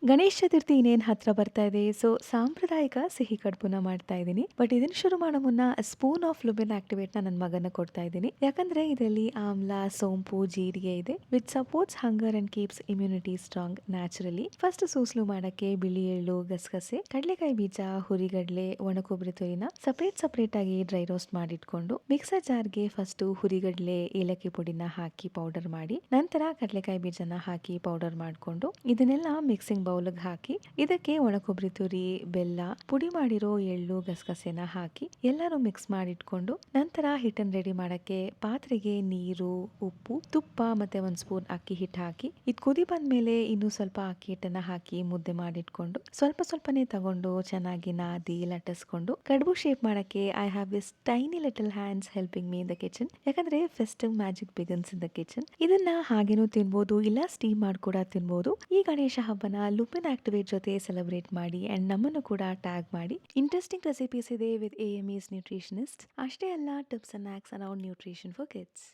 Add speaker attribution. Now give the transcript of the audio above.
Speaker 1: ಗಣೇಶ ಚತುರ್ಥಿ ಇನ್ನೇನು ಹತ್ರ ಬರ್ತಾ ಇದೆ. ಸೊ ಸಾಂಪ್ರದಾಯಿಕ ಸಿಹಿ ಕಡುಬುನ ಮಾಡ್ತಾ ಇದ್ದೀನಿ. ಬಟ್ ಇದನ್ನ ಶುರು ಮಾಡೋ ಮುನ್ನ ಸ್ಪೂನ್ ಆಫ್ ಲುಮಿನ್ ಆಕ್ಟಿವೇಟ್ನ ನನ್ನ ಮಗನ ಕೊಡ್ತಾ ಇದ್ದೀನಿ. ಯಾಕಂದ್ರೆ ಇದರಲ್ಲಿ ಆಮ್ಲ, ಸೋಂಪು, ಜೀರಿಗೆ ಇದೆ which supports hunger and keeps immunity strong naturally. First ಸೂಸ್ಲು ಮಾಡಕ್ಕೆ ಬಿಳಿ ಎಳ್ಳು, ಗಸಗಸೆ, ಕಡಲೆಕಾಯಿ ಬೀಜ, ಹುರಿಗಡಲೆ, ಒಣಕೊಬ್ಬರಿ ತುರಿನ ಸಪರೇಟ್ ಆಗಿ ಡ್ರೈ ರೋಸ್ಟ್ ಮಾಡಿಟ್ಕೊಂಡು ಮಿಕ್ಸರ್ ಜಾರ್ಗೆ ಫಸ್ಟ್ ಹುರಿಗಡಲೆ, ಏಲಕ್ಕಿ ಪುಡಿನ ಹಾಕಿ ಪೌಡರ್ ಮಾಡಿ, ನಂತರ ಕಡಲೆಕಾಯಿ ಬೀಜನ ಹಾಕಿ ಪೌಡರ್ ಮಾಡಿಕೊಂಡು ಇದನ್ನೆಲ್ಲ ಮಿಕ್ಸಿಂಗ್ ಬೌಲ್ಗೆ ಹಾಕಿ ಇದಕ್ಕೆ ಒಣಕೊಬ್ಬರಿ ತುರಿ, ಬೆಲ್ಲ, ಪುಡಿ ಮಾಡಿರೋ ಎಳ್ಳು, ಗಸಗಸೆನ ಹಾಕಿ ಎಲ್ಲರೂ ಮಿಕ್ಸ್ ಮಾಡಿಟ್ಕೊಂಡು ನಂತರ ಹಿಟ್ಟನ್ನು ರೆಡಿ ಮಾಡಕ್ಕೆ ಪಾತ್ರೆಗೆ ನೀರು, ಉಪ್ಪು, ತುಪ್ಪ ಮತ್ತೆ ಒಂದು ಸ್ಪೂನ್ ಅಕ್ಕಿ ಹಿಟ್ಟು ಹಾಕಿ ಇದು ಕುದಿ ಬಂದ್ಮೇಲೆ ಇನ್ನೂ ಸ್ವಲ್ಪ ಅಕ್ಕಿ ಹಿಟ್ಟನ್ನ ಹಾಕಿ ಮುದ್ದೆ ಮಾಡಿಟ್ಕೊಂಡು ಸ್ವಲ್ಪನೇ ತಗೊಂಡು ಚೆನ್ನಾಗಿ ನಾದಿ ಲಟ್ಟಿಸ್ಕೊಂಡು ಕಡುಬು ಶೇಪ್ ಮಾಡಕ್ಕೆ I have this tiny little hands helping me in the kitchen. ಯಾಕಂದ್ರೆ festive magic begins in the kitchen. ಇದನ್ನ ಹಾಗೇನೂ ತಿನ್ಬೋದು, ಇಲ್ಲ ಸ್ಟೀಮ್ ಮಾಡಿ ಕೂಡ ತಿನ್ಬೋದು. ಈ ಗಣೇಶ ಹಬ್ಬನ ಲುಪಿನ್ ಆಕ್ಟಿವೇಟ್ ಜೊತೆ ಸೆಲೆಬ್ರೇಟ್ ಮಾಡಿ ಅಂಡ್ ನಮ್ಮನ್ನು ಕೂಡ ಟ್ಯಾಗ್ ಮಾಡಿ. ಇಂಟ್ರೆಸ್ಟಿಂಗ್ ರೆಸಿಪೀಸ್ ಇದೆ ವಿತ್ AME's ನ್ಯೂಟ್ರಿಷನಿಸ್ಟ್. ಅಷ್ಟೇ ಅಲ್ಲ, tips and hacks around nutrition for kids.